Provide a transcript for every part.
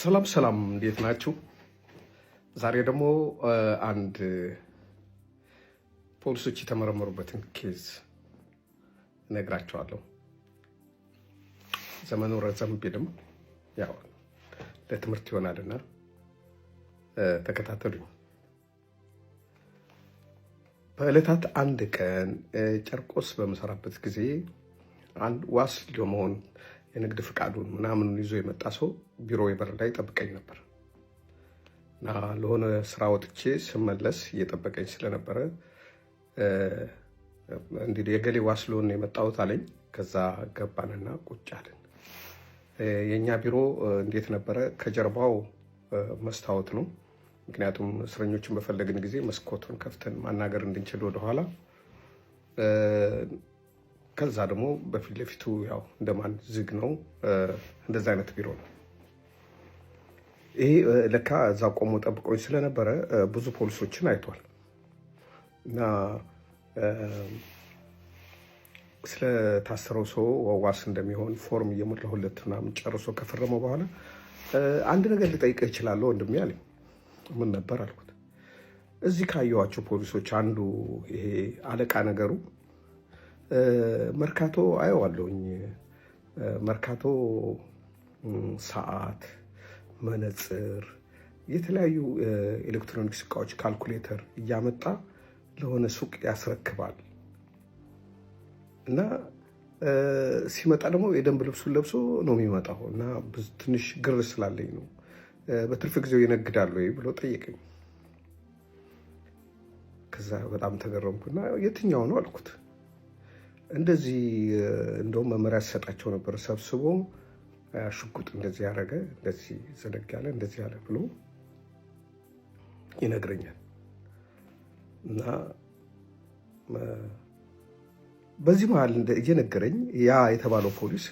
ሰላም ሰላም፣ እንዴት ናችሁ? ዛሬ ደግሞ አንድ ፖሊሶች የተመረመሩበትን ኬዝ እነግራቸዋለሁ። ዘመኑ ረዘም ቢልም ያው ለትምህርት ይሆናልና ተከታተሉኝ። በዕለታት አንድ ቀን ጨርቆስ በመሰራበት ጊዜ አንድ ዋስ ለመሆን የንግድ ፍቃዱን ምናምን ይዞ የመጣ ሰው ቢሮ በር ላይ ጠብቀኝ ነበር እና ለሆነ ስራ ወጥቼ ስመለስ እየጠበቀኝ ስለነበረ እንግዲህ የገሌ ዋስ ለሆነ የመጣሁት አለኝ። ከዛ ገባንና ቁጭ አለን። የኛ ቢሮ እንዴት ነበረ? ከጀርባው መስታወት ነው። ምክንያቱም እስረኞችን በፈለግን ጊዜ መስኮቱን ከፍተን ማናገር እንድንችል ወደኋላ፣ ከዛ ደግሞ በፊት ለፊቱ ያው እንደማን ዝግ ነው። እንደዛ አይነት ቢሮ ነው ይሄ። ለካ እዛ ቆሞ ጠብቆኝ ስለነበረ ብዙ ፖሊሶችን አይቷል እና ስለታሰረው ሰው ዋስ እንደሚሆን ፎርም እየሞላሁለት ምናምን ጨርሶ ከፈረመው በኋላ አንድ ነገር ልጠይቅህ እችላለሁ ወንድሜ አለኝ። ምን ነበር አልኩት። እዚህ ካየኋቸው ፖሊሶች አንዱ ይሄ አለቃ ነገሩ መርካቶ አየዋለሁኝ። መርካቶ ሰዓት፣ መነጽር፣ የተለያዩ ኤሌክትሮኒክስ እቃዎች፣ ካልኩሌተር እያመጣ ለሆነ ሱቅ ያስረክባል እና ሲመጣ ደግሞ የደንብ ልብሱን ለብሶ ነው የሚመጣው እና ትንሽ ግር ስላለኝ ነው በትርፍ ጊዜው ይነግዳል ወይ ብሎ ጠየቀኝ። ከዛ በጣም ተገረምኩና የትኛው ነው አልኩት። እንደዚህ እንደውም መመሪያ ሲሰጣቸው ነበር ሰብስቦ ሽጉጥ እንደዚህ ያደረገ፣ እንደዚህ ዘለግ ያለ፣ እንደዚህ ያለ ብሎ ይነግረኛል። እና በዚህ መሀል እየነገረኝ ያ የተባለው ፖሊስ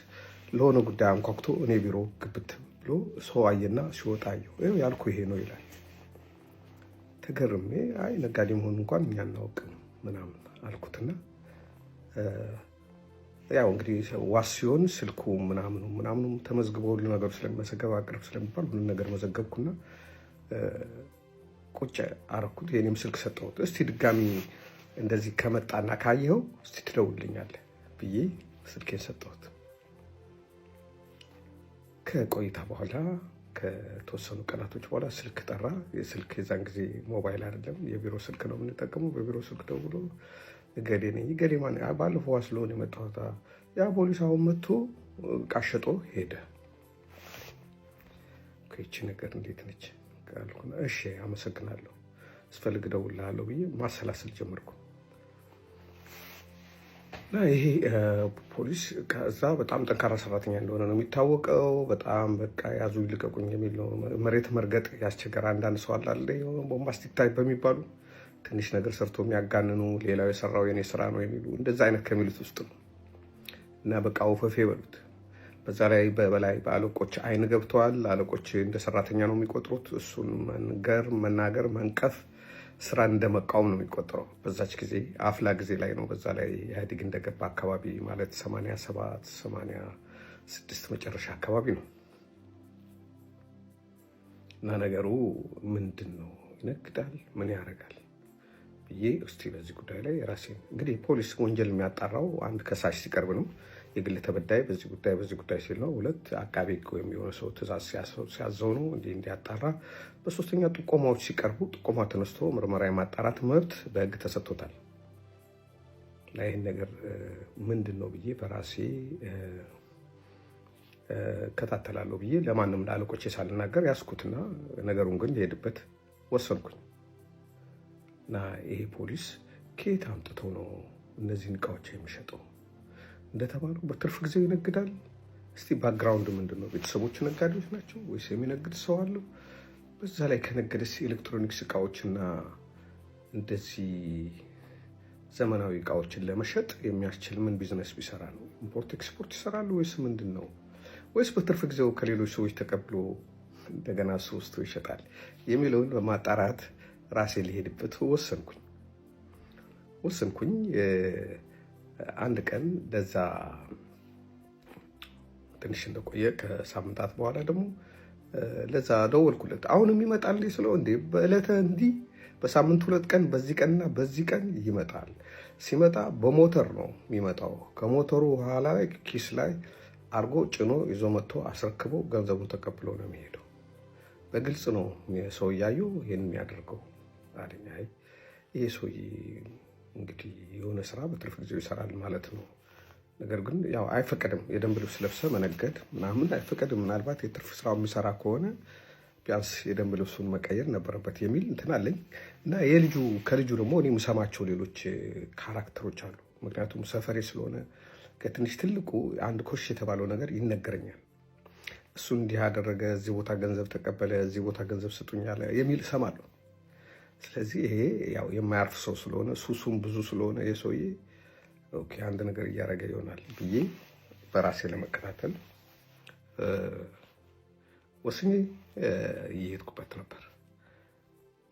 ለሆነ ጉዳይ አንኳኩቶ እኔ ቢሮ ግብት ብሎ ሰው አየና ሲወጣ አየሁ። ያልኩ ይሄ ነው ይላል። ተገርሜ አይ ነጋዴ መሆኑ እንኳን እኛ እናውቅም ምናምን አልኩትና ያው እንግዲህ ዋስ ሲሆን ስልኩ ምናምኑ ተመዝግቦ ሁሉ ነገር ስለሚመዘገብ አቅርብ ስለሚባል ሁሉ ነገር መዘገብኩና ቁጭ አረኩት። የኔም ስልክ ሰጠሁት። እስቲ ድጋሚ እንደዚህ ከመጣና ካየኸው እስቲ ትደውልልኛለህ ብዬ ስልኬን ሰጠሁት። ከቆይታ በኋላ ከተወሰኑ ቀናቶች በኋላ ስልክ ጠራ። የስልክ የዛን ጊዜ ሞባይል አይደለም የቢሮ ስልክ ነው የምንጠቀመው። በቢሮ ስልክ ደውሎ ገሌ ነኝ። ገሌ ማን? ባለፈው ዋስ ስለሆነ የመጣሁት። ያ ፖሊስ አሁን መጥቶ ቃሸጦ ሄደ። ይቺ ነገር እንዴት ነች ካልኩና እሺ አመሰግናለሁ ስፈልግ እደውልልሃለሁ ብዬ ማሰላሰል ጀመርኩ። እና ይሄ ፖሊስ ከዛ በጣም ጠንካራ ሰራተኛ እንደሆነ ነው የሚታወቀው። በጣም በቃ ያዙ ይልቀቁኝ የሚል ነው። መሬት መርገጥ ያስቸገረ አንዳንድ ሰው አለ ቦምባስቲክ ታይፕ በሚባሉ ትንሽ ነገር ሰርቶ የሚያጋንኑ ሌላው የሰራው የኔ ስራ ነው የሚሉ እንደዛ አይነት ከሚሉት ውስጥ ነው። እና በቃ ወፈፌ በሉት። በዛ ላይ በበላይ በአለቆች አይን ገብተዋል። አለቆች እንደ ሰራተኛ ነው የሚቆጥሩት። እሱን መናገር፣ መንቀፍ ስራ እንደመቃወም ነው የሚቆጠረው። በዛች ጊዜ አፍላ ጊዜ ላይ ነው። በዛ ላይ ኢህአዴግ እንደገባ አካባቢ ማለት 87 86 መጨረሻ አካባቢ ነው። እና ነገሩ ምንድን ነው? ይነግዳል፣ ምን ያደርጋል ብዬ እስቲ በዚህ ጉዳይ ላይ የራሴን እንግዲህ ፖሊስ ወንጀል የሚያጣራው አንድ ከሳሽ ሲቀርብ ነው። የግል ተበዳይ በዚህ ጉዳይ ሲል ነው። ሁለት አቃቤ ሕግ ወይም የሆነ ሰው ትእዛዝ ሲያዘው ነው እንዲያጣራ። በሶስተኛ ጥቆማዎች ሲቀርቡ ጥቆማ ተነስቶ ምርመራ የማጣራት መብት በሕግ ተሰጥቶታል። እና ይህን ነገር ምንድን ነው ብዬ በራሴ እከታተላለሁ ብዬ ለማንም ለአለቆቼ ሳልናገር ያስኩትና ነገሩን ግን ሊሄድበት ወሰንኩኝ። እና ይሄ ፖሊስ ከየት አምጥተው ነው እነዚህን እቃዎች የሚሸጠው? እንደተባለው በትርፍ ጊዜው ይነግዳል። እስቲ ባክግራውንድ ምንድን ነው? ቤተሰቦቹ ነጋዴዎች ናቸው ወይስ የሚነግድ ሰው አለው? በዛ ላይ ከነገደስ ኤሌክትሮኒክስ እቃዎችና እንደዚህ ዘመናዊ እቃዎችን ለመሸጥ የሚያስችል ምን ቢዝነስ ቢሰራ ነው? ኢምፖርት ኤክስፖርት ይሰራሉ ወይስ ምንድን ነው? ወይስ በትርፍ ጊዜው ከሌሎች ሰዎች ተቀብሎ እንደገና እሱ ውስጡ ይሸጣል የሚለውን በማጣራት ራሴ ሊሄድበት ወሰንኩኝ። አንድ ቀን ለዛ ትንሽ እንደቆየ ከሳምንታት በኋላ ደግሞ ለዛ ደወልኩለት። አሁንም ይመጣል ስለው እንዴ በእለተ እንዲህ በሳምንት 2 ቀን በዚህ ቀንና በዚህ ቀን ይመጣል። ሲመጣ በሞተር ነው የሚመጣው። ከሞተሩ ኋላ ላይ ኪስ ላይ አርጎ ጭኖ ይዞ መጥቶ አስረክቦ ገንዘቡን ተቀብሎ ነው የሚሄደው። በግልጽ ነው ሰው እያየው ይህን የሚያደርገው አለኝ። አይ ይሄ ሰውዬ እንግዲህ የሆነ ስራ በትርፍ ጊዜው ይሰራል ማለት ነው። ነገር ግን ያው አይፈቀድም፣ የደንብ ልብስ ለብሰ መነገድ ምናምን አይፈቀድም። ምናልባት የትርፍ ስራው የሚሰራ ከሆነ ቢያንስ የደንብ ልብሱን መቀየር ነበረበት የሚል እንትን አለኝ። እና ከልጁ ደግሞ እኔ የምሰማቸው ሌሎች ካራክተሮች አሉ። ምክንያቱም ሰፈሬ ስለሆነ ከትንሽ ትልቁ አንድ ኮሽ የተባለው ነገር ይነገረኛል። እሱ እንዲህ ያደረገ፣ እዚህ ቦታ ገንዘብ ተቀበለ፣ እዚህ ቦታ ገንዘብ ስጡኝ አለ የሚል እሰማለሁ። ስለዚህ ይሄ ያው የማያርፍ ሰው ስለሆነ ሱሱም ብዙ ስለሆነ የሰውዬ ኦኬ አንድ ነገር እያደረገ ይሆናል ብዬ በራሴ ለመከታተል ወስኜ እየሄድኩበት ነበር።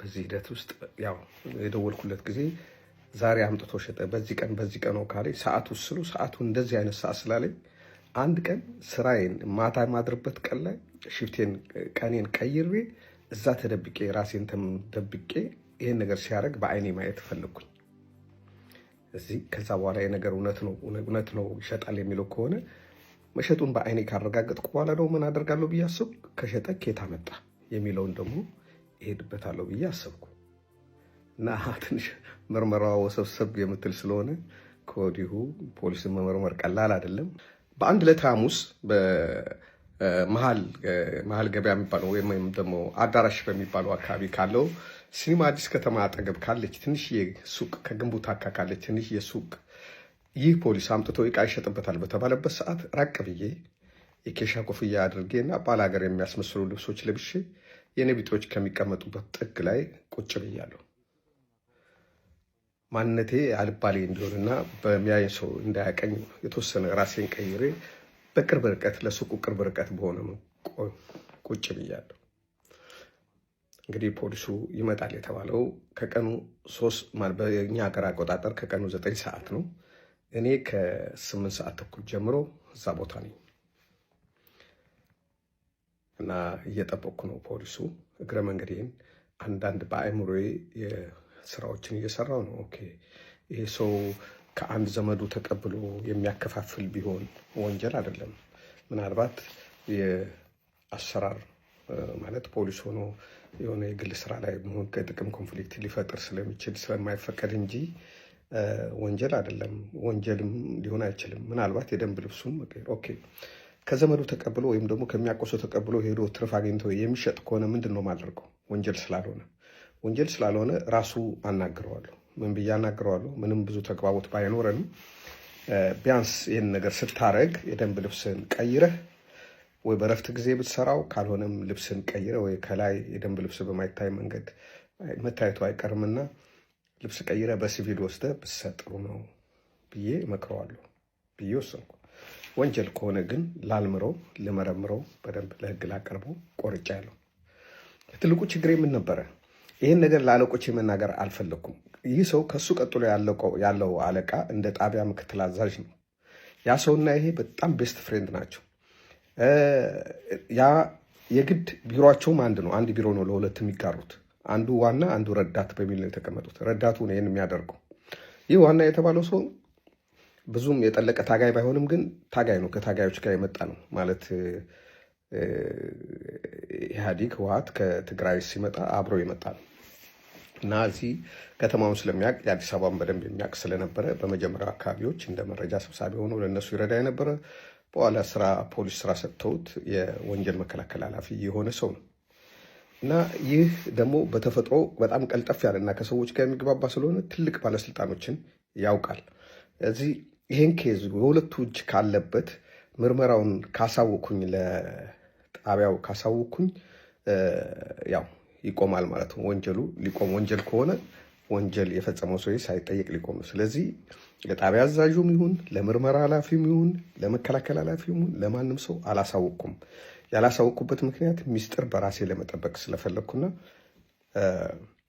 በዚህ ሂደት ውስጥ ያው የደወልኩለት ጊዜ ዛሬ አምጥቶ ሸጠ፣ በዚህ ቀን ነው ካለኝ ሰዓቱ ስሉ ሰዓቱ እንደዚህ አይነት ሰዓት ስላለኝ አንድ ቀን ስራዬን ማታ የማድርበት ቀን ላይ ሽፍቴን ቀኔን ቀይሬ እዛ ተደብቄ ራሴን ተደብቄ ይሄን ነገር ሲያደርግ በአይኔ ማየት ፈለግኩኝ። እዚህ ከዛ በኋላ የነገር እውነት ነው ይሸጣል የሚለው ከሆነ መሸጡን በአይኔ ካረጋገጥኩ በኋላ ነው ምን አደርጋለሁ ብዬ አሰብኩ። ከሸጠ ኬታ መጣ የሚለውን ደግሞ እሄድበታለሁ ብዬ አሰብኩ። እና ትንሽ ምርመራዋ ወሰብሰብ የምትል ስለሆነ ከወዲሁ ፖሊስን መመርመር ቀላል አይደለም። በአንድ ዕለት ሐሙስ በመሀል ገበያ የሚባለው ወይም ደግሞ አዳራሽ በሚባለው አካባቢ ካለው ሲኒማ አዲስ ከተማ አጠገብ ካለች ትንሽዬ ሱቅ ከግንቡ ታካ ካለች ትንሽዬ ሱቅ ይህ ፖሊስ አምጥቶ ዕቃ ይሸጥበታል በተባለበት ሰዓት ራቅ ብዬ የኬሻ ኮፍያ አድርጌና ባላገር የሚያስመስሉ ልብሶች ለብሼ የነቢጦች ከሚቀመጡበት ጥግ ላይ ቁጭ ብያለሁ። ማንነቴ አልባሌ እንዲሆንና በሚያይ ሰው እንዳያቀኝ የተወሰነ ራሴን ቀይሬ በቅርብ ርቀት ለሱቁ ቅርብ ርቀት በሆነ ቁጭ ብያለሁ። እንግዲህ ፖሊሱ ይመጣል የተባለው ከቀኑ 3 በእኛ ሀገር አቆጣጠር ከቀኑ 9 ሰዓት ነው። እኔ ከ8 ሰዓት ተኩል ጀምሮ እዛ ቦታ ነኝ እና እየጠበቅኩ ነው። ፖሊሱ እግረ መንገዴን አንዳንድ በአእምሮዬ ስራዎችን እየሰራው ነው። ኦኬ ይሄ ሰው ከአንድ ዘመዱ ተቀብሎ የሚያከፋፍል ቢሆን ወንጀል አይደለም። ምናልባት የአሰራር ማለት ፖሊስ ሆኖ የሆነ የግል ስራ ላይ መሆን ከጥቅም ኮንፍሊክት ሊፈጥር ስለሚችል ስለማይፈቀድ እንጂ ወንጀል አይደለም። ወንጀልም ሊሆን አይችልም። ምናልባት የደንብ ልብሱን ኦኬ ከዘመዱ ተቀብሎ ወይም ደግሞ ከሚያቆሰው ተቀብሎ ሄዶ ትርፍ አግኝቶ የሚሸጥ ከሆነ ምንድን ነው ማድረገው? ወንጀል ስላልሆነ ራሱ አናግረዋለሁ። ምን ብዬ አናግረዋለሁ? ምንም ብዙ ተግባቦት ባይኖረንም ቢያንስ ይህን ነገር ስታረግ የደንብ ልብስን ቀይረህ ወይ በረፍት ጊዜ ብትሰራው፣ ካልሆነም ልብስን ቀይረህ ወይ ከላይ የደንብ ልብስ በማይታይ መንገድ መታየቱ አይቀርምና ልብስ ቀይረህ በሲቪል ወስደህ ብትሰጥ ጥሩ ነው ብዬ እመክረዋለሁ ብዬ ወሰንኩ። ወንጀል ከሆነ ግን ላልምረው፣ ልመረምረው፣ በደንብ ለህግ ላቀርበው ቆርጫለሁ። ትልቁ ችግሬ ምን ነበረ? ይህን ነገር ለአለቆቼ መናገር አልፈለግኩም። ይህ ሰው ከሱ ቀጥሎ ያለው አለቃ እንደ ጣቢያ ምክትል አዛዥ ነው። ያ ሰውና ይሄ በጣም ቤስት ፍሬንድ ናቸው። ያ የግድ ቢሮቸውም አንድ ነው። አንድ ቢሮ ነው ለሁለት የሚጋሩት። አንዱ ዋና አንዱ ረዳት በሚል ነው የተቀመጡት። ረዳቱ ነው ይህን የሚያደርገው። ይህ ዋና የተባለው ሰው ብዙም የጠለቀ ታጋይ ባይሆንም ግን ታጋይ ነው። ከታጋዮች ጋር የመጣ ነው ማለት ኢህአዴግ ህወሓት ከትግራይ ሲመጣ አብሮ የመጣ ነው እና እዚህ ከተማውን ስለሚያውቅ የአዲስ አበባን በደንብ የሚያውቅ ስለነበረ በመጀመሪያው አካባቢዎች እንደ መረጃ ሰብሳቢ ሆኖ ለእነሱ ይረዳ የነበረ፣ በኋላ ፖሊስ ስራ ሰጥተውት የወንጀል መከላከል ኃላፊ የሆነ ሰው ነው እና ይህ ደግሞ በተፈጥሮ በጣም ቀልጠፍ ያለና ከሰዎች ጋር የሚግባባ ስለሆነ ትልቅ ባለስልጣኖችን ያውቃል። እዚህ ይሄን ኬዝ በሁለቱ እጅ ካለበት ምርመራውን ካሳወኩኝ ለጣቢያው ካሳወኩኝ ያው ይቆማል ማለት ነው። ወንጀሉ ሊቆም፣ ወንጀል ከሆነ ወንጀል የፈጸመው ሰው ሳይጠየቅ ሊቆም ነው። ስለዚህ ለጣቢያ አዛዡም ይሁን ለምርመራ ኃላፊም ይሁን ለመከላከል ኃላፊም ይሁን ለማንም ሰው አላሳወቅኩም። ያላሳወቅኩበት ምክንያት ሚስጥር በራሴ ለመጠበቅ ስለፈለግኩና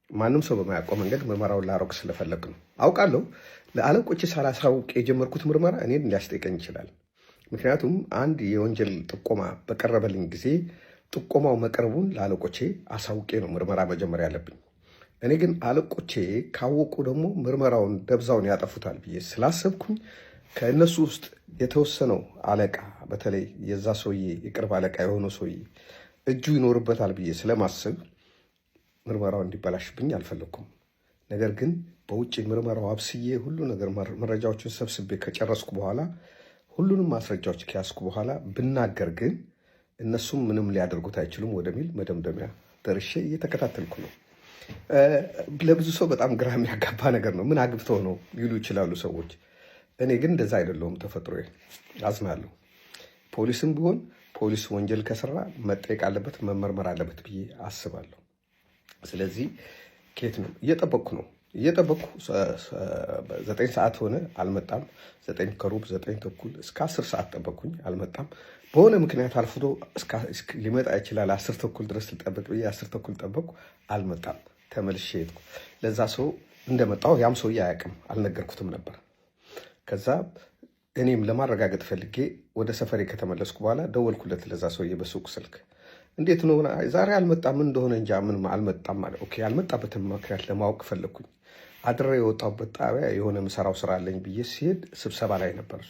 ማንም ሰው በማያውቀው መንገድ ምርመራውን ላረግ ስለፈለግ ነው። አውቃለሁ ለአለቆች ሳላሳውቅ የጀመርኩት ምርመራ እኔን ሊያስጠይቀኝ ይችላል። ምክንያቱም አንድ የወንጀል ጥቆማ በቀረበልኝ ጊዜ ጥቆማው መቅረቡን ለአለቆቼ አሳውቄ ነው ምርመራ መጀመሪያ ያለብኝ። እኔ ግን አለቆቼ ካወቁ ደግሞ ምርመራውን ደብዛውን ያጠፉታል ብዬ ስላሰብኩኝ ከእነሱ ውስጥ የተወሰነው አለቃ በተለይ የዛ ሰውዬ የቅርብ አለቃ የሆነው ሰውዬ እጁ ይኖርበታል ብዬ ስለማስብ ምርመራው እንዲበላሽብኝ አልፈለግኩም። ነገር ግን በውጭ ምርመራው አብስዬ ሁሉ ነገር መረጃዎችን ሰብስቤ ከጨረስኩ በኋላ ሁሉንም ማስረጃዎች ከያዝኩ በኋላ ብናገር ግን እነሱም ምንም ሊያደርጉት አይችሉም ወደሚል መደምደሚያ ደርሼ እየተከታተልኩ ነው። ለብዙ ሰው በጣም ግራ የሚያጋባ ነገር ነው። ምን አግብተው ነው ሊሉ ይችላሉ ሰዎች። እኔ ግን እንደዛ አይደለሁም ተፈጥሮዬ። አዝናለሁ። ፖሊስም ቢሆን ፖሊስ ወንጀል ከሰራ መጠየቅ አለበት፣ መመርመር አለበት ብዬ አስባለሁ። ስለዚህ ኬት ነው እየጠበቅኩ 9 ሰዓት ሆነ፣ አልመጣም። 9 ከሩብ 9 ተኩል እስከ 10 ሰዓት ጠበቅኩኝ፣ አልመጣም። በሆነ ምክንያት አርፍዶ ሊመጣ ይችላል 10 ተኩል ድረስ ልጠበቅ ብዬ 10 ተኩል ጠበቅኩ፣ አልመጣም። ተመልሼ ሄድኩ። ለዛ ሰው እንደመጣው ያም ሰውዬ አያውቅም፣ አልነገርኩትም ነበር። ከዛ እኔም ለማረጋገጥ ፈልጌ ወደ ሰፈሬ ከተመለስኩ በኋላ ደወልኩለት ለዛ ሰውዬ በሱቅ ስልክ። እንዴት ነው ዛሬ አልመጣም እንደሆነ እንጃ ምንም አልመጣም ማለት። ኦኬ ያልመጣበትን ምክንያት ለማወቅ ፈለግኩኝ። አድሬ የወጣሁበት ጣቢያ የሆነ ምሰራው ስራ አለኝ ብዬ ሲሄድ ስብሰባ ላይ ነበር።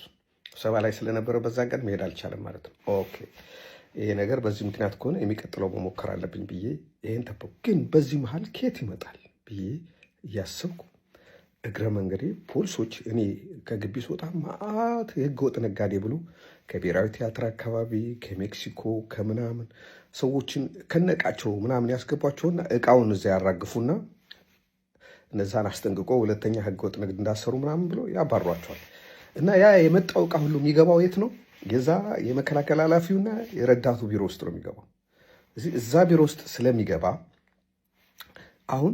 ስብሰባ ላይ ስለነበረ በዛ ቀን መሄድ አልቻለም ማለት ነው። ኦኬ ይሄ ነገር በዚህ ምክንያት ከሆነ የሚቀጥለው መሞከር አለብኝ ብዬ ይሄን ተበኩ። ግን በዚህ መሀል ኬት ይመጣል ብዬ እያሰብኩ እግረ መንገዴ ፖሊሶች እኔ ከግቢ ስወጣ ማአት የህገወጥ ነጋዴ ብሎ ከብሔራዊ ቲያትር አካባቢ ከሜክሲኮ ከምናምን ሰዎችን ከነቃቸው ምናምን ያስገቧቸውና እቃውን እዚያ ያራግፉና እነዛን አስጠንቅቆ ሁለተኛ ህገወጥ ንግድ እንዳሰሩ ምናምን ብሎ ያባሯቸዋል። እና ያ የመጣው እቃ ሁሉ የሚገባው የት ነው? የዛ የመከላከል ኃላፊውና የረዳቱ ቢሮ ውስጥ ነው የሚገባው። እዛ ቢሮ ውስጥ ስለሚገባ አሁን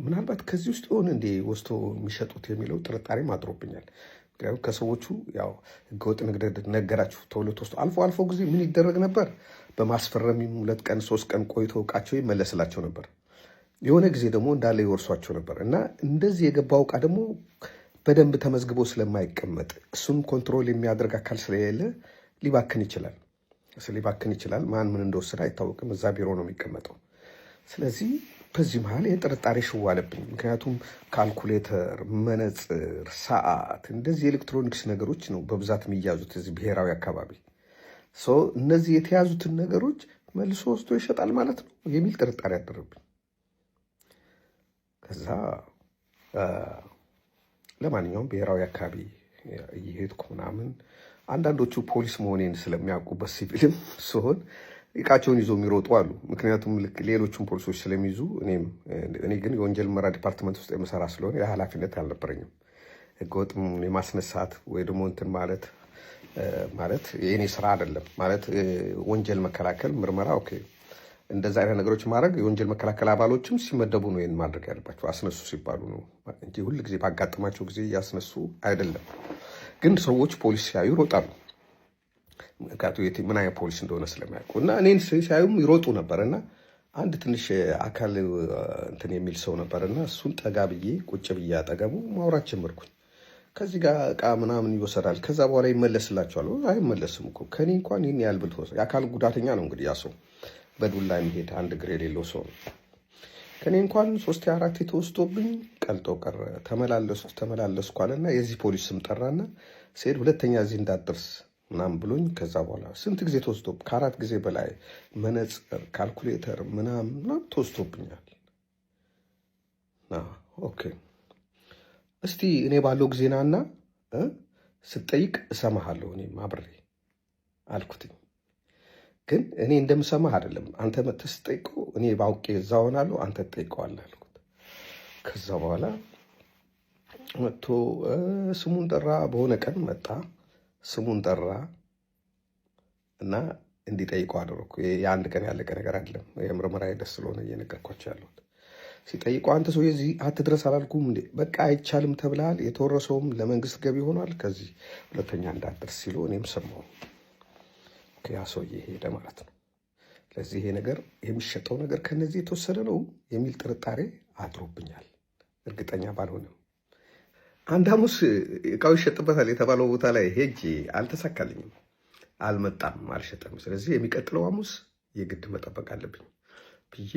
ምናልባት ከዚህ ውስጥ ሆነ እንዴ ወስቶ የሚሸጡት የሚለው ጥርጣሬ አድሮብኛል። ምክንያቱም ከሰዎቹ ያው ህገወጥ ንግድ ነገራችሁ ተብሎ ተወስዶ አልፎ ጊዜ ምን ይደረግ ነበር? በማስፈረም 2 ቀን 3 ቀን ቆይቶ እቃቸው ይመለስላቸው ነበር። የሆነ ጊዜ ደግሞ እንዳለ ይወርሷቸው ነበር። እና እንደዚህ የገባው እቃ ደግሞ በደንብ ተመዝግቦ ስለማይቀመጥ እሱን ኮንትሮል የሚያደርግ አካል ስለሌለ ሊባክን ይችላል። ማን ምን እንደወሰደ አይታወቅም። እዛ ቢሮ ነው የሚቀመጠው። ስለዚህ በዚህ መሀል የጥርጣሬ ሽው አለብኝ። ምክንያቱም ካልኩሌተር፣ መነጽር፣ ሰዓት እንደዚህ የኤሌክትሮኒክስ ነገሮች ነው በብዛት የሚያዙት እዚህ ብሔራዊ አካባቢ። እነዚህ የተያዙትን ነገሮች መልሶ ወስዶ ይሸጣል ማለት ነው የሚል ጥርጣሬ አደረብኝ። ከዛ ለማንኛውም ብሔራዊ አካባቢ እየሄድኩ ምናምን አንዳንዶቹ ፖሊስ መሆኔን ስለሚያውቁ በሲቪልም ሲሆን እቃቸውን ይዞ የሚሮጡ አሉ። ምክንያቱም ሌሎቹም ፖሊሶች ስለሚይዙ እኔ ግን የወንጀል ምርመራ ዲፓርትመንት ውስጥ የምሰራ ስለሆነ የኃላፊነት አልነበረኝም። ህገወጥም የማስነሳት ወይ ደግሞ እንትን ማለት የእኔ ስራ አይደለም ማለት ወንጀል መከላከል ምርመራ ኦኬ እንደዛ አይነት ነገሮች ማድረግ የወንጀል መከላከል አባሎችም ሲመደቡ ነው ይሄን ማድረግ ያለባቸው። አስነሱ ሲባሉ ነው እንጂ ሁል ጊዜ ባጋጠማቸው ጊዜ እያስነሱ አይደለም። ግን ሰዎች ፖሊስ ሲያዩ ይሮጣሉ። ምክንያቱም ምን አይነት ፖሊስ እንደሆነ ስለሚያውቁ እና እኔን ሲያዩም ይሮጡ ነበር። እና አንድ ትንሽ አካል እንትን የሚል ሰው ነበር እና እሱን ጠጋ ብዬ ቁጭ ብዬ አጠገቡ ማውራት ጀመርኩኝ። ከዚህ ጋር እቃ ምናምን ይወሰዳል፣ ከዛ በኋላ ይመለስላቸዋል። አይመለስም እኮ ከኔ እንኳን ይህን ያህል ብልት የአካል ጉዳተኛ ነው እንግዲህ ያ ሰው በዱላ የሚሄድ አንድ እግር የሌለው ሰው ነው። ከኔ እንኳን 3 4 ተወስዶብኝ ቀልጦ ቀረ። ተመላለስኩ አለና የዚህ ፖሊስ ስም ጠራና ሲሄድ ሁለተኛ እዚህ እንዳትደርስ ምናምን ብሎኝ ከዛ በኋላ ስንት ጊዜ ተወስዶ ከ4 ጊዜ በላይ መነጽር፣ ካልኩሌተር ምናምን ተወስዶብኛል። ኦኬ እስቲ እኔ ባለው ጊዜ ናና ስጠይቅ እሰማሃለሁ እኔም አብሬ አልኩትኝ። ግን እኔ እንደምሰማህ አይደለም፣ አንተ መተህ ስጠይቀው እኔ ባውቄ እዛ ሆናለሁ፣ አንተ ትጠይቀዋለህ አልኩት። ከዛ በኋላ መጥቶ ስሙን ጠራ። በሆነ ቀን መጣ፣ ስሙን ጠራ እና እንዲጠይቀው አደረኩ። የአንድ ቀን ያለቀ ነገር አይደለም። የምርመራ ሂደት ስለሆነ እየነገርኳቸው ያለሁት። ሲጠይቀው አንተ ሰውዬ እዚህ አትድረስ አላልኩም እንዴ? በቃ አይቻልም ተብለሃል፣ የተወረሰውም ለመንግስት ገቢ ሆኗል፣ ከዚህ ሁለተኛ እንዳትደርስ ሲሉ እኔም ሰማሁ። ያ ሰውዬ ሄደ ማለት ነው። ስለዚህ ይሄ ነገር የሚሸጠው ነገር ከነዚህ የተወሰደ ነው የሚል ጥርጣሬ አድሮብኛል። እርግጠኛ ባልሆንም አንድ ሐሙስ እቃው ይሸጥበታል የተባለው ቦታ ላይ ሄጄ አልተሳካልኝም፣ አልመጣም፣ አልሸጠም። ስለዚህ የሚቀጥለው ሐሙስ የግድ መጠበቅ አለብኝ ብዬ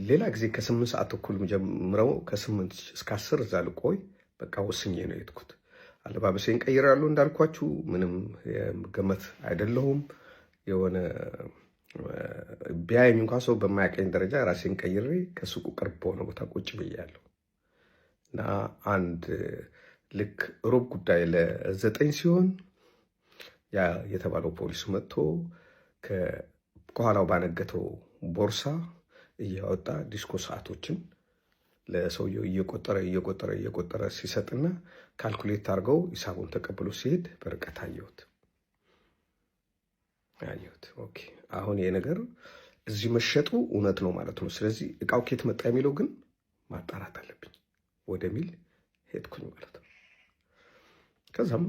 ሌላ ጊዜ ከ8 ሰዓት ተኩል ጀምረው ከ8 እስከ 10 እዛ ልቆይ በቃ ወስኜ ነው የሄድኩት። አለባበሴን ቀይራለሁ እንዳልኳችሁ፣ ምንም ገመት አይደለሁም። የሆነ ቢያየኝ እንኳን ሰው በማያቀኝ ደረጃ ራሴን ቀይሬ ከሱቁ ቅርብ በሆነ ቦታ ቁጭ ብያለሁ እና አንድ ልክ ሮብ ጉዳይ ለ9 ሲሆን ያ የተባለው ፖሊስ መጥቶ ከኋላው ባነገተው ቦርሳ እያወጣ ዲስኮ ሰዓቶችን ለሰውየው እየቆጠረ ሲሰጥና ካልኩሌት አድርገው ሂሳቡን ተቀብሎ ሲሄድ በርቀት አየሁት። ኦኬ አሁን ይሄ ነገር እዚህ መሸጡ እውነት ነው ማለት ነው። ስለዚህ እቃው ከየት መጣ የሚለው ግን ማጣራት አለብኝ ወደሚል ሄድኩኝ ማለት ነው። ከዛም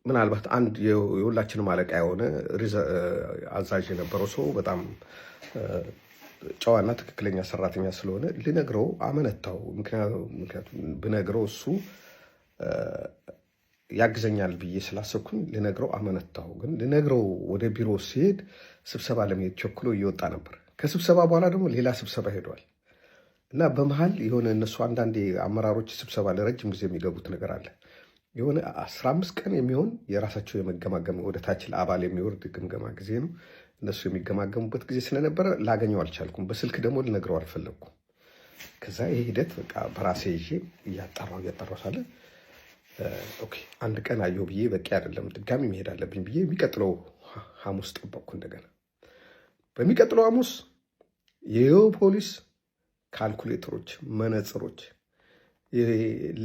ምናልባት አንድ የሁላችንም አለቃ የሆነ አዛዥ የነበረው ሰው በጣም ጨዋና ትክክለኛ ሰራተኛ ስለሆነ ልነግረው አመነታው። ምክንያቱም ብነግረው እሱ ያግዘኛል ብዬ ስላሰብኩኝ ልነግረው አመነታው። ግን ልነግረው ወደ ቢሮ ሲሄድ ስብሰባ ለመሄድ ቸኩሎ እየወጣ ነበር። ከስብሰባ በኋላ ደግሞ ሌላ ስብሰባ ሄዷል እና በመሀል የሆነ እነሱ አንዳንዴ አመራሮች ስብሰባ ለረጅም ጊዜ የሚገቡት ነገር አለ። የሆነ 15 ቀን የሚሆን የራሳቸው የመገማገም ወደ ታች ለአባል የሚወርድ ግምገማ ጊዜ ነው። እነሱ የሚገማገሙበት ጊዜ ስለነበረ ላገኘው አልቻልኩም። በስልክ ደግሞ ልነግረው አልፈለግኩም። ከዛ ይሄ ሂደት በቃ በራሴ ይዤ እያጠራው ሳለ ኦኬ አንድ ቀን አየሁ ብዬ በቂ አይደለም፣ ድጋሚ መሄድ አለብኝ ብዬ የሚቀጥለው ሐሙስ ጠበቅኩ። እንደገና በሚቀጥለው ሐሙስ ይኸው ፖሊስ ካልኩሌተሮች፣ መነጽሮች፣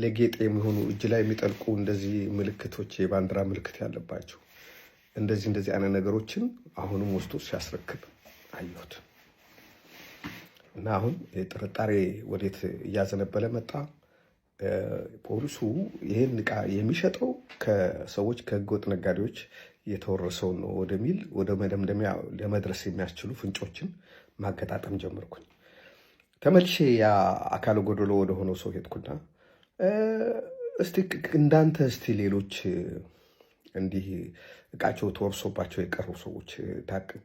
ለጌጥ የሚሆኑ እጅ ላይ የሚጠልቁ እንደዚህ ምልክቶች፣ የባንዲራ ምልክት ያለባቸው እንደዚህ አይነት ነገሮችን አሁንም ወስዶ ሲያስረክብ አየሁት እና አሁን ጥርጣሬ ወዴት እያዘነበለ መጣ። ፖሊሱ ይህን ዕቃ የሚሸጠው ከሰዎች ከህገወጥ ነጋዴዎች የተወረሰውን ነው ወደሚል ወደ መደምደሚያ ለመድረስ የሚያስችሉ ፍንጮችን ማገጣጠም ጀመርኩኝ። ተመልሼ ያ አካለ ጎደሎ ወደ ሆነው ሰው ሄድኩና እስቲ እንዳንተ እስቲ ሌሎች እንዲህ እቃቸው ተወርሶባቸው የቀሩ ሰዎች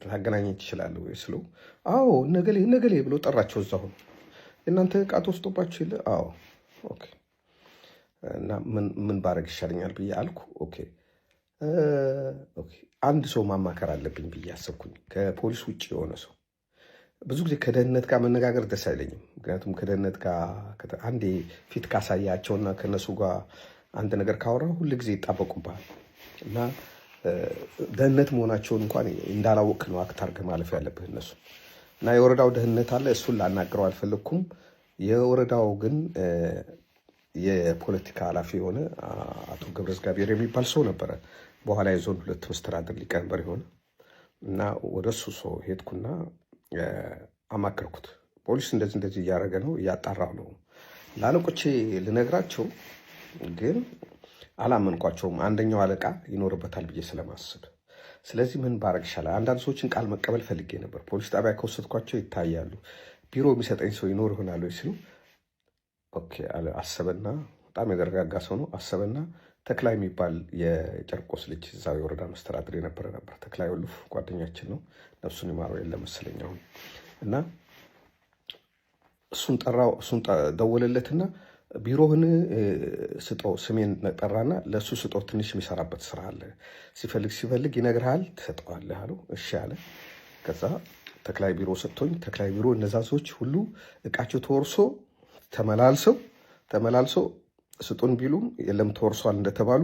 ታገናኘኝ ትችላለህ ወይ ስለው፣ አዎ ነገሌ ብሎ ጠራቸው። እዛው እናንተ እቃ ተወስዶባቸው የለ? አዎ ኦኬ። እና ምን ባረግ ይሻለኛል ብዬ አልኩ። ኦኬ አንድ ሰው ማማከር አለብኝ ብዬ አሰብኩኝ፣ ከፖሊስ ውጭ የሆነ ሰው። ብዙ ጊዜ ከደህንነት ጋር መነጋገር ደስ አይለኝም። ምክንያቱም ከደህንነት ጋር አንዴ ፊት ካሳያቸውና ከነሱ ጋር አንድ ነገር ካወራ ሁል ጊዜ ይጣበቁብሃል እና ደህንነት መሆናቸውን እንኳን እንዳላወቅ ነው አክት አድርገህ ማለፍ ያለብህ እነሱ እና የወረዳው ደህንነት አለ። እሱን ላናግረው አልፈለግኩም። የወረዳው ግን የፖለቲካ ኃላፊ የሆነ አቶ ገብረ እግዚአብሔር የሚባል ሰው ነበረ። በኋላ የዞን 2 መስተዳድር ሊቀመንበር የሆነ እና ወደሱ ሰው ሄድኩና አማከርኩት። ፖሊስ እንደዚህ እያደረገ ነው፣ እያጣራው ነው ለአለቆቼ ልነግራቸው፣ ግን አላመንኳቸውም። አንደኛው አለቃ ይኖርበታል ብዬ ስለማስብ፣ ስለዚህ ምን ባረግ ይሻላል? አንዳንድ ሰዎችን ቃል መቀበል ፈልጌ ነበር። ፖሊስ ጣቢያ ከወሰድኳቸው ይታያሉ፣ ቢሮ የሚሰጠኝ ሰው ይኖር ይሆናል ወይ ሲሉ፣ ኦኬ አለ። አሰበና በጣም የተረጋጋ ሰው ነው። አሰበና ተክላይ የሚባል የጨርቆስ ልጅ እዛው የወረዳ መስተዳድር የነበረ ነበር። ተክላይ ወሉፍ ጓደኛችን ነው፣ ነፍሱን ይማረው የለ መሰለኝ አሁን። እና እሱን ጠራው። እሱን ደወለለትና ቢሮህን ስጠው፣ ስሜን ጠራና ለእሱ ስጠው፣ ትንሽ የሚሰራበት ስራ አለ፣ ሲፈልግ ይነግርሃል፣ ትሰጠዋለህ አለው። እሺ አለ። ከዛ ተክላይ ቢሮ ሰጥቶኝ፣ ተክላይ ቢሮ እነዛ ሰዎች ሁሉ እቃቸው ተወርሶ ተመላልሰው ስጡን ቢሉም የለም ተወርሷል እንደተባሉ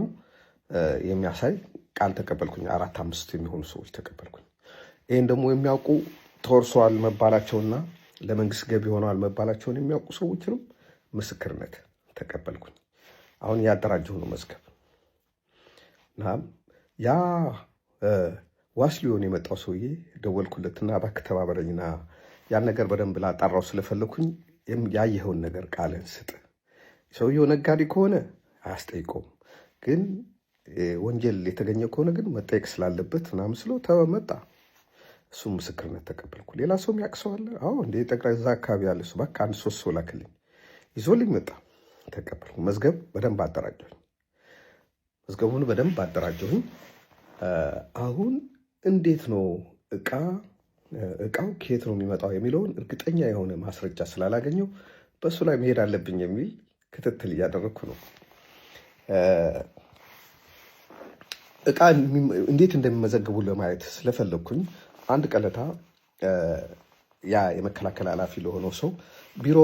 የሚያሳይ ቃል ተቀበልኩኝ። 4-5 የሚሆኑ ሰዎች ተቀበልኩኝ። ይህን ደግሞ የሚያውቁ ተወርሷል መባላቸውና ለመንግስት ገቢ ሆነዋል መባላቸውን የሚያውቁ ሰዎችንም ምስክርነት ተቀበልኩኝ። አሁን ያደራጀው ነው መዝገብ እና ያ ዋስ ሊሆን የመጣው ሰውዬ ደወልኩለትና እባክህ ተባበረኝና ያን ነገር በደንብ ላጣራው ስለፈለኩኝ ያየኸውን ነገር ቃልን ስጥ። ሰውየው ነጋዴ ከሆነ አያስጠይቀውም፣ ግን ወንጀል የተገኘ ከሆነ ግን መጠየቅ ስላለበት ምናምን ስለው ተመጣ። እሱም ምስክርነት ተቀበልኩ። ሌላ ሰው የሚያቅሰዋለ? አዎ እንደ ጠቅላይ እዛ አካባቢ ያለ ሰው እባክህ 1-3 ሰው ላክልኝ፣ ይዞልኝ መጣ። ተቀበልኩ። መዝገብ በደንብ አደራጀሁኝ። አሁን እንዴት ነው እቃው ከየት ነው የሚመጣው የሚለውን እርግጠኛ የሆነ ማስረጃ ስላላገኘው በእሱ ላይ መሄድ አለብኝ የሚል ክትትል እያደረግኩ ነው። እቃ እንዴት እንደሚመዘግቡ ለማየት ስለፈለግኩኝ አንድ ቀለታ ያ የመከላከል ኃላፊ ለሆነው ሰው ቢሮ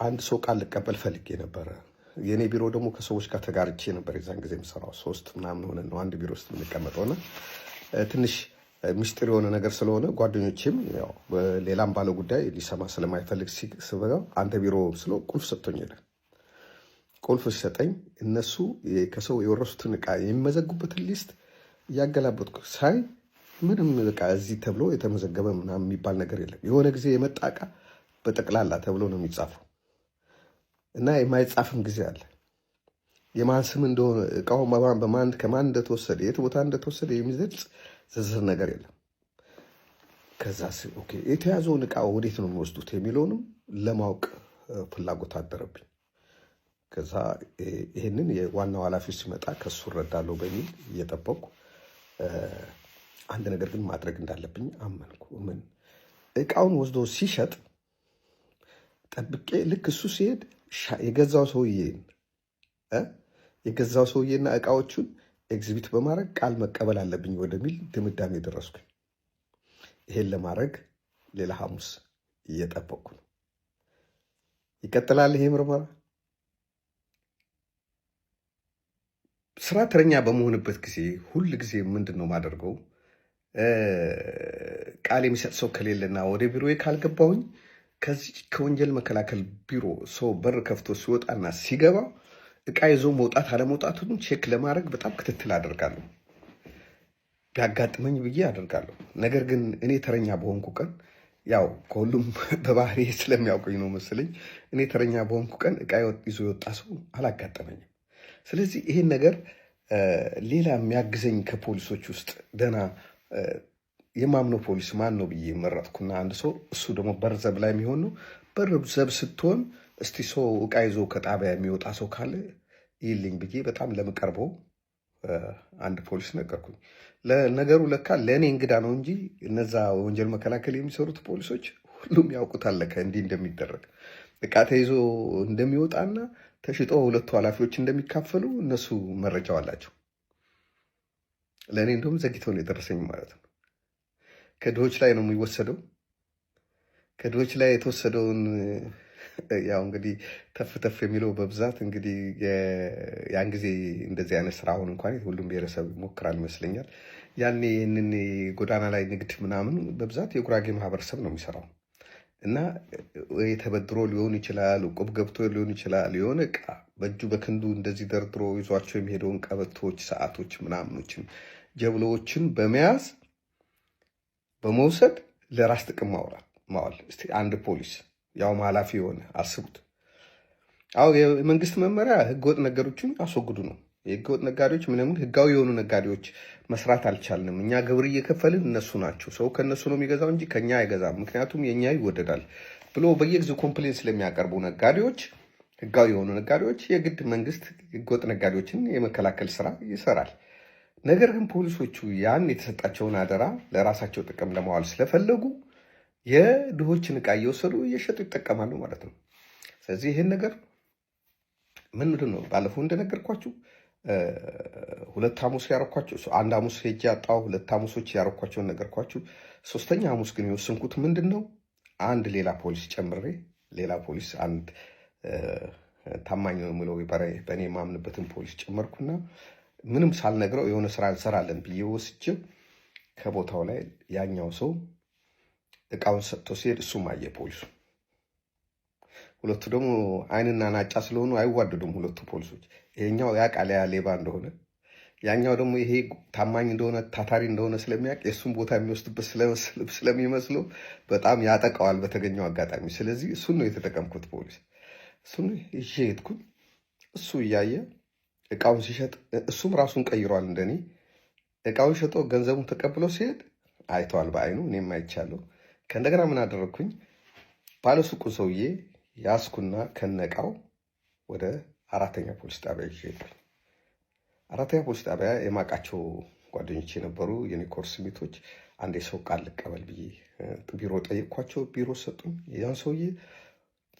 አንድ ሰው ቃል ልቀበል ፈልጌ ነበረ። የኔ ቢሮ ደግሞ ከሰዎች ጋር ተጋርቼ ነበር የዛን ጊዜ የምሰራው 3 ምናምን ሆነ ነው አንድ ቢሮ ውስጥ የምንቀመጠውና ትንሽ ሚስጥር የሆነ ነገር ስለሆነ ጓደኞቼም ያው ሌላም ባለ ጉዳይ ሊሰማ ስለማይፈልግ ሲበጋው አንተ ቢሮ ስለው ቁልፍ ሰጥቶኝ ሄደ። ቁልፍ ሲሰጠኝ እነሱ ከሰው የወረሱትን እቃ የሚመዘጉበትን ሊስት እያገላበጥኩ ሳይ ምንም እቃ እዚህ ተብሎ የተመዘገበ ምናምን የሚባል ነገር የለም። የሆነ ጊዜ የመጣ እቃ በጠቅላላ ተብሎ ነው የሚጻፈው እና የማይጻፍም ጊዜ አለ። የማን ስም እንደሆነ እቃው ከማን እንደተወሰደ የት ቦታ እንደተወሰደ የሚገልጽ ዝርዝር ነገር የለም። ከዛ ኦኬ የተያዘውን እቃ ወዴት ነው የሚወስዱት የሚለውንም ለማወቅ ፍላጎት አደረብኝ። ከዛ ይህንን የዋናው ኃላፊ ሲመጣ ከሱ እረዳለሁ በሚል እየጠበቁ አንድ ነገር ግን ማድረግ እንዳለብኝ አመንኩ። ምን እቃውን ወስዶ ሲሸጥ ጠብቄ ልክ እሱ ሲሄድ የገዛው ሰውዬና እቃዎቹን ኤግዚቢት በማድረግ ቃል መቀበል አለብኝ ወደሚል ድምዳሜ ደረስኩኝ። ይሄን ለማድረግ ሌላ ሐሙስ እየጠበቅኩ ነው። ይቀጥላል ይሄ ምርመራ። ስራ ተረኛ በመሆንበት ጊዜ ሁል ጊዜ ምንድን ነው ማደርገው? ቃል የሚሰጥ ሰው ከሌለና ወደ ቢሮዬ ካልገባሁኝ ከዚህ ከወንጀል መከላከል ቢሮ ሰው በር ከፍቶ ሲወጣና ሲገባ እቃ ይዞ መውጣት አለመውጣቱን ቼክ ለማድረግ በጣም ክትትል አደርጋለሁ። ቢያጋጥመኝ ብዬ አደርጋለሁ። ነገር ግን እኔ ተረኛ በሆንኩ ቀን ያው ከሁሉም በባህሪ ስለሚያውቁኝ ነው መሰለኝ፣ እኔ ተረኛ በሆንኩ ቀን እቃ ይዞ የወጣ ሰው አላጋጠመኝም። ስለዚህ ይሄን ነገር ሌላ የሚያግዘኝ ከፖሊሶች ውስጥ ደህና የማምነው ፖሊስ ማን ነው ብዬ መረጥኩና አንድ ሰው እሱ ደግሞ በርዘብ ላይ የሚሆን ነው። በርዘብ ስትሆን እስቲ ሰው እቃ ይዞ ከጣቢያ የሚወጣ ሰው ካለ ይልኝ ብዬ በጣም ለምቀርበው አንድ ፖሊስ ነገርኩኝ። ለነገሩ ለካ ለእኔ እንግዳ ነው እንጂ እነዛ ወንጀል መከላከል የሚሰሩት ፖሊሶች ሁሉም ያውቁታል ለካ እንዲህ እንደሚደረግ እቃ ተይዞ እንደሚወጣና ተሽጦ ሁለቱ ኃላፊዎች እንደሚካፈሉ እነሱ መረጃው አላቸው። ለእኔ እንደውም ዘግተው ነው የደረሰኝ ማለት ነው። ከድሆች ላይ ነው የሚወሰደው። ከድሆች ላይ የተወሰደውን ያው እንግዲህ ተፍ የሚለው በብዛት እንግዲህ ያን ጊዜ እንደዚህ አይነት ስራ አሁን እንኳን ሁሉም ብሔረሰብ ይሞክራል ይመስለኛል። ያኔ ይህንን ጎዳና ላይ ንግድ ምናምን በብዛት የጉራጌ ማህበረሰብ ነው የሚሰራው እና ተበድሮ ሊሆን ይችላል፣ እቁብ ገብቶ ሊሆን ይችላል። የሆነ እቃ በእጁ በክንዱ እንደዚህ ደርድሮ ይዟቸው የሚሄደውን ቀበቶች፣ ሰዓቶች፣ ምናምኖችን ጀብሎዎችን በመያዝ በመውሰድ ለራስ ጥቅም ማዋል። እስቲ አንድ ፖሊስ ያውም ኃላፊ የሆነ አስቡት። አዎ የመንግስት መመሪያ ህገወጥ ነገሮችን አስወግዱ ነው። የህገወጥ ነጋዴዎች ምንም ህጋዊ የሆኑ ነጋዴዎች መስራት አልቻልንም፣ እኛ ግብር እየከፈልን እነሱ ናቸው፣ ሰው ከእነሱ ነው የሚገዛው እንጂ ከኛ አይገዛም፣ ምክንያቱም የኛ ይወደዳል ብሎ በየጊዜው ኮምፕሌን ስለሚያቀርቡ ነጋዴዎች፣ ህጋዊ የሆኑ ነጋዴዎች የግድ መንግስት ህገወጥ ነጋዴዎችን የመከላከል ስራ ይሰራል። ነገር ግን ፖሊሶቹ ያን የተሰጣቸውን አደራ ለራሳቸው ጥቅም ለማዋል ስለፈለጉ የድሆችን እቃ እየወሰዱ እየሸጡ ይጠቀማሉ ማለት ነው። ስለዚህ ይህን ነገር ምንድን ነው ባለፈው እንደነገርኳችሁ 2 ሐሙስ ያረኳቸው፣ አንድ ሐሙስ ሄጄ ያጣው 2 ሐሙሶች ያረኳቸውን ነገርኳችሁ። 3ኛ ሐሙስ ግን የወሰንኩት ምንድን ነው አንድ ሌላ ፖሊስ ጨምሬ ሌላ ፖሊስ አንድ ታማኝ ነው የምለው በእኔ የማምንበትን ፖሊስ ጨመርኩና ምንም ሳልነግረው የሆነ ስራ እንሰራለን ብዬ ወስጄው ከቦታው ላይ ያኛው ሰው እቃውን ሰጥቶ ሲሄድ እሱም አየ ፖሊሱ። ሁለቱ ደግሞ አይንና ናጫ ስለሆኑ አይዋደዱም ሁለቱ ፖሊሶች። ይሄኛው ያውቃል ያ ሌባ እንደሆነ፣ ያኛው ደግሞ ይሄ ታማኝ እንደሆነ ታታሪ እንደሆነ ስለሚያውቅ የእሱን ቦታ የሚወስድበት ስለሚመስለው በጣም ያጠቃዋል በተገኘው አጋጣሚ። ስለዚህ እሱን ነው የተጠቀምኩት ፖሊስ። እሱን ይዤ ሄድኩኝ። እሱ እያየ እቃውን ሲሸጥ እሱም ራሱን ቀይሯል እንደኔ። እቃውን ሸጦ ገንዘቡን ተቀብሎ ሲሄድ አይተዋል በአይኑ፣ እኔም አይቻለሁ። ከእንደገና ምን አደረግኩኝ? ባለሱቁ ሰውዬ ያስኩና ከነቃው ወደ 4ኛ ፖሊስ ጣቢያ ይዤ ሄድኩኝ። 4ኛ ፖሊስ ጣቢያ የማውቃቸው ጓደኞች የነበሩ የኔ ኮርስ ሜቶች አንድ የሰው ቃል ልቀበል ብዬ ቢሮ ጠየቅኳቸው። ቢሮ ሰጡኝ። ያን ሰውዬ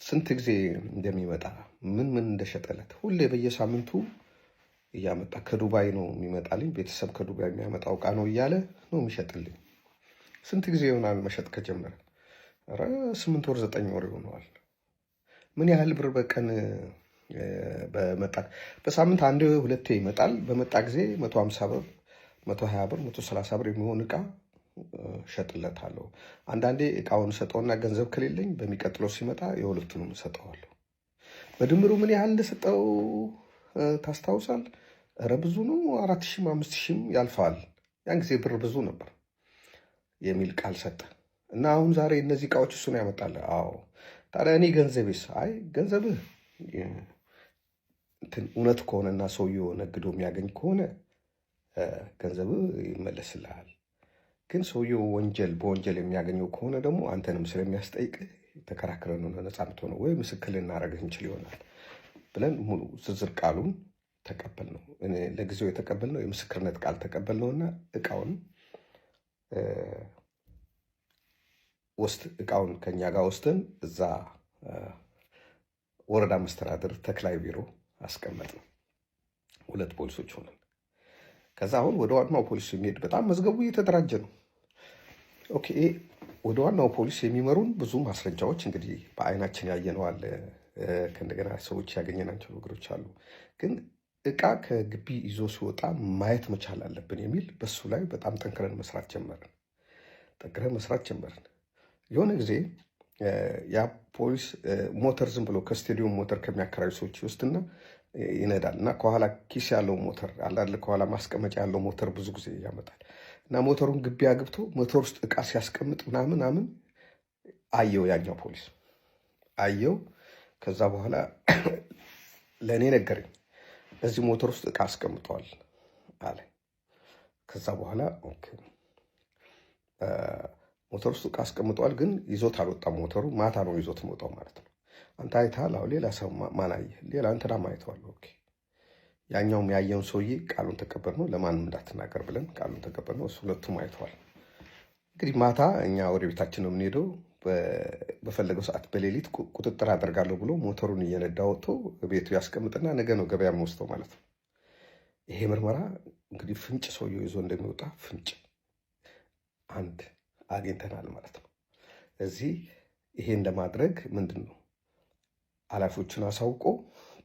ስንት ጊዜ እንደሚመጣ ምን እንደሸጠለት ሁሌ በየሳምንቱ እያመጣ ከዱባይ ነው የሚመጣልኝ፣ ቤተሰብ ከዱባይ የሚያመጣው እቃ ነው እያለ ነው የሚሸጥልኝ። ስንት ጊዜ ይሆናል መሸጥ ከጀመረ? ኧረ 8 ወር 9 ወር ይሆነዋል። ምን ያህል ብር በቀን በመጣ በሳምንት አንድ ሁለቴ ይመጣል። በመጣ ጊዜ 150 ብር፣ 120 ብር፣ 130 ብር የሚሆን እቃ እሸጥለታለሁ። አንዳንዴ እቃውን ሰጠውና ገንዘብ ከሌለኝ በሚቀጥለው ሲመጣ የሁለቱንም ሰጠዋለሁ። በድምሩ ምን ያህል እንደሰጠው ታስታውሳል? ኧረ ብዙ ነው። 4,000 5,000 ያልፋል። ያን ጊዜ ብር ብዙ ነበር የሚል ቃል ሰጠ እና አሁን ዛሬ እነዚህ እቃዎች እሱ ነው ያመጣል። አዎ ታዲያ እኔ ገንዘቤስ? አይ ገንዘብህ እውነት ከሆነና ሰውየው ነግዶ የሚያገኝ ከሆነ ገንዘብህ ይመለስልሃል። ግን ሰውየው በወንጀል የሚያገኘው ከሆነ ደግሞ አንተንም ስለሚያስጠይቅ ተከራክረን ነው ነፃ የምትሆነው ወይ ምስክር ልናደርግህ እንችል ይሆናል ብለን ሙሉ ዝርዝር ቃሉን ተቀበል ነው። ለጊዜው የተቀበልነው የምስክርነት ቃል ተቀበልነውና እቃውን ከኛ ጋር ወስደን እዛ ወረዳ መስተዳድር ተክላይ ቢሮ አስቀመጥ ነው። 2 ፖሊሶች ሆነን ከዛ አሁን ወደ ዋናው ፖሊስ የሚሄድ በጣም መዝገቡ እየተደራጀ ነው። ኦኬ ወደ ዋናው ፖሊስ የሚመሩን ብዙ ማስረጃዎች እንግዲህ በአይናችን ያየነው አለ። ከእንደገና ሰዎች ያገኘናቸው ነገሮች አሉ። ግን እቃ ከግቢ ይዞ ሲወጣ ማየት መቻል አለብን የሚል በሱ ላይ በጣም ጠንክረን መስራት ጀመርን። የሆነ ጊዜ ያ ፖሊስ ሞተር ዝም ብሎ ከስቴዲየም ሞተር ከሚያከራዩ ሰዎች ይወስድና ይነዳል እና ከኋላ ኪስ ያለው ሞተር አላለ፣ ከኋላ ማስቀመጫ ያለው ሞተር ብዙ ጊዜ ያመጣል እና ሞተሩን ግቢ አግብቶ ሞተር ውስጥ እቃ ሲያስቀምጥ ምናምን አየው። ያኛው ፖሊስ አየው። ከዛ በኋላ ለእኔ ነገረኝ። እዚህ ሞተር ውስጥ እቃ አስቀምጠዋል አለ። ከዛ በኋላ ሞተር ውስጥ እቃ አስቀምጠዋል፣ ግን ይዞት አልወጣም። ሞተሩ ማታ ነው ይዞት መውጣው ማለት ነው። አንተ አይተሃል? አዎ። ሌላ ሰው ማን አየ? ሌላ እንትናም አይተዋል። ኦኬ። ያኛውም ያየውን ሰውዬ ቃሉን ተቀበልነው። ለማንም እንዳትናገር ብለን ቃሉን ተቀበልነው። እሱ ሁለቱም አይተዋል። እንግዲህ ማታ እኛ ወደ ቤታችን ነው የምንሄደው። በፈለገው ሰዓት በሌሊት ቁጥጥር አደርጋለሁ ብሎ ሞተሩን እየነዳ ወጥቶ ቤቱ ያስቀምጥና ነገ ነው ገበያ የምወስደው ማለት ነው። ይሄ ምርመራ እንግዲህ ፍንጭ ሰውየው ይዞ እንደሚወጣ ፍንጭ አንድ አግኝተናል ማለት ነው። እዚህ ይሄ እንደማድረግ ምንድን ነው ኃላፊዎችን አሳውቆ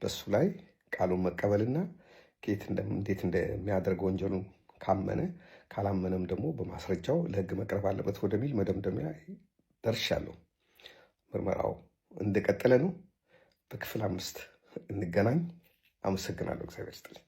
በሱ ላይ ቃሉን መቀበልና እንዴት እንደሚያደርግ ወንጀሉን ካላመነም ደግሞ በማስረጃው ለሕግ መቅረብ አለበት ወደሚል መደምደሚያ ደርሻለሁ። ምርመራው እንደቀጠለ ነው። በክፍል 5 እንገናኝ። አመሰግናለሁ። እግዚአብሔር ይስጥልኝ።